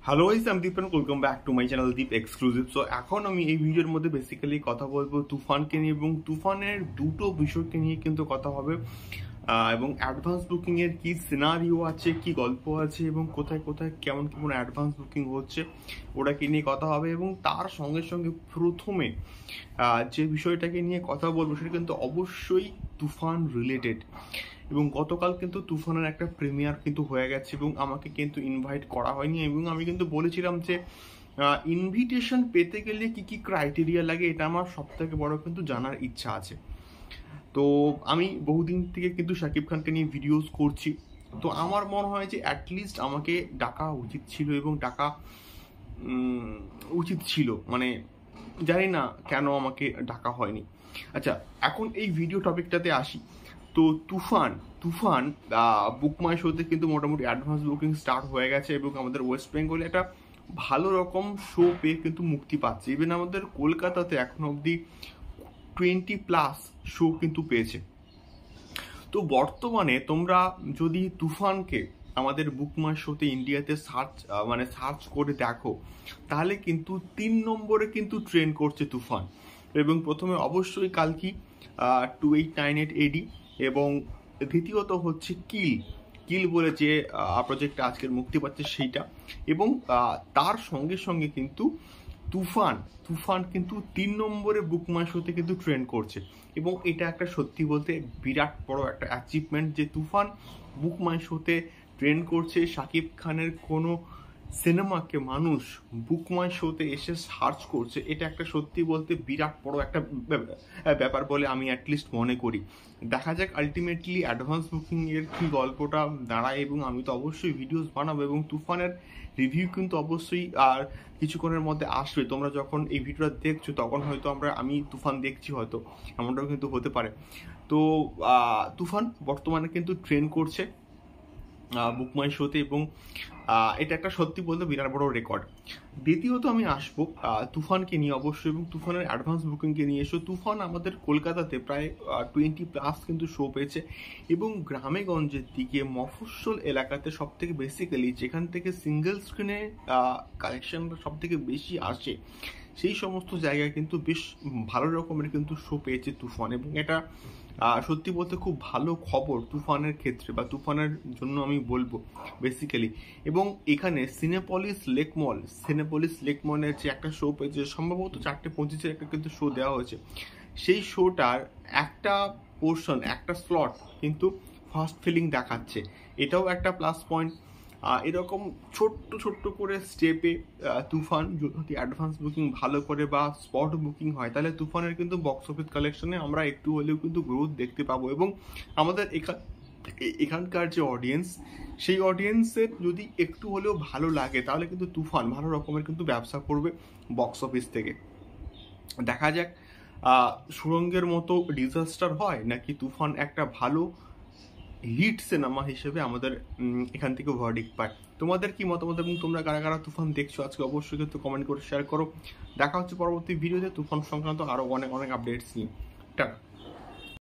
Hello guys, আমি Deep, welcome back to my channel Deep exclusive. So এখন আমি এই ভিডিওর মধ্যে বেসিক্যালি কথা বলবো তুফানকে নিয়ে, এবং তুফানের দুটো বিষয়কে নিয়ে কিন্তু কথা হবে। এবং অ্যাডভান্স বুকিং এর কি সিনারিও আছে, কি গল্প আছে, এবং কোথায় কোথায় কেমন কেমন অ্যাডভান্স বুকিং হচ্ছে ওটাকে নিয়ে কথা হবে। এবং তার সঙ্গে সঙ্গে প্রথমে যে বিষয়টাকে নিয়ে কথা বলবো সেটা কিন্তু অবশ্যই তুফান রিলেটেড। এবং গতকাল কিন্তু তুফানের একটা প্রিমিয়ার কিন্তু হয়ে গেছে এবং আমাকে কিন্তু ইনভাইট করা হয়নি। এবং আমি কিন্তু বলেছিলাম যে ইনভিটেশন পেতে গেলে কি কি ক্রাইটেরিয়া লাগে এটা আমার সব থেকে বড় কিন্তু জানার ইচ্ছা আছে। তো আমি বহুদিন থেকে কিন্তু শাকিব খানকে নিয়ে ভিডিওস করছি, তো আমার মনে হয় যে অ্যাটলিস্ট আমাকে ডাকা উচিত ছিল এবং ডাকা উচিত ছিল, মানে জানি না কেন আমাকে ডাকা হয়নি। আচ্ছা, এখন এই ভিডিও টপিকটাতে আসি। তো তুফান তুফান বুক মাই শোতে কিন্তু মোটামুটি অ্যাডভান্স বুকিং স্টার্ট হয়ে গেছে এবং আমাদের ওয়েস্ট বেঙ্গলে একটা ভালো রকম শো পেয়ে কিন্তু মুক্তি পাচ্ছে। ইভেন আমাদের কলকাতাতে এখন অবধি 20+ শো কিন্তু পেয়েছে। তো বর্তমানে তোমরা যদি তুফানকে আমাদের বুক মাই শোতে ইন্ডিয়াতে সার্চ করে দেখো, তাহলে কিন্তু 3 নম্বরে কিন্তু ট্রেন্ড করছে তুফান। এবং প্রথমে অবশ্যই কালকি 2898 AD, এবং দ্বিতীয়ত হচ্ছে কিল কিল বলে যে প্রজেক্টটা আজকের মুক্তি পাচ্ছে সেইটা। এবং তার সঙ্গে সঙ্গে কিন্তু তুফান তুফান কিন্তু 3 নম্বরে বুক মাই শোতে কিন্তু ট্রেন্ড করছে। এবং এটা একটা সত্যি বলতে বিরাট বড় একটা অ্যাচিভমেন্ট যে তুফান বুক মাই শোতে ট্রেন্ড করছে। শাকিব খানের কোনো সিনেমাকে মানুষ বুক মাই শোতে এসে সার্চ করছে, এটা একটা সত্যি বলতে বিরাট বড় একটা ব্যাপার বলে আমি অ্যাটলিস্ট মনে করি। দেখা যাক আলটিমেটলি অ্যাডভান্স বুকিং এর কি গল্পটা দাঁড়ায়, এবং আমি তো অবশ্যই ভিডিওস বানাবো এবং তুফানের রিভিউ কিন্তু অবশ্যই আর কিছুক্ষণের মধ্যে আসবে। তোমরা যখন এই ভিডিওটা দেখছো তখন হয়তো আমি তুফান দেখছি, হয়তো এমনটাও কিন্তু হতে পারে। তো তুফান বর্তমানে কিন্তু ট্রেন্ড করছে বুক মাই শোতে, এবং এটা একটা সত্যি বলতে বিরাট বড় রেকর্ড। দ্বিতীয়ত আমি আসবো তুফানকে নিয়ে অবশ্যই, এবং তুফানের অ্যাডভান্স বুকিংকে নিয়ে এসো। তুফান আমাদের কলকাতাতে প্রায় 20+ কিন্তু শো পেয়েছে, এবং গ্রামে গঞ্জের দিকে মফস্বল এলাকাতে সব থেকে বেসিক্যালি যেখান থেকে সিঙ্গেল স্ক্রিনে কালেকশনটা সব থেকে বেশি আসে সেই সমস্ত জায়গায় কিন্তু বেশ ভালো রকমের কিন্তু শো পেয়েছে তুফান। এবং এটা সত্যি বলতে খুব ভালো খবর তুফানের ক্ষেত্রে, বা তুফানের জন্য আমি বলবো বেসিক্যালি। এবং এখানে সিনেপলিস লেক মলের যে একটা শো পেয়েছে, সম্ভবত 4:25 একটা কিন্তু শো দেওয়া হয়েছে, সেই শোটার একটা পোর্শন, একটা স্লট কিন্তু ফার্স্ট ফিলিং দেখাচ্ছে। এটাও একটা প্লাস পয়েন্ট। এরকম ছোট্ট ছোট্ট করে স্টেপে তুফান যদি অ্যাডভান্স বুকিং ভালো করে বা স্পট বুকিং হয়, তাহলে তুফানের কিন্তু বক্স অফিস কালেকশনে আমরা একটু হলেও কিন্তু গ্রোথ দেখতে পাবো। এবং আমাদের এখানকার যে অডিয়েন্স, সেই অডিয়েন্সের যদি একটু হলেও ভালো লাগে তাহলে কিন্তু তুফান ভালো রকমের কিন্তু ব্যবসা করবে বক্স অফিস থেকে। দেখা যাক সুরঙ্গের মতো ডিজাস্টার হয় নাকি তুফান একটা ভালো হিট সিনেমা হিসেবে আমাদের এখান থেকে ভার্ডিক্ট পায়। তোমাদের কি মতামত, এবং তোমরা কারা কারা তুফান দেখছো আজকে অবশ্যই কিন্তু কমেন্ট করে শেয়ার করো। দেখা হচ্ছে পরবর্তী ভিডিওতে তুফান সংক্রান্ত আরো অনেক অনেক আপডেটস নিয়ে। টাটা।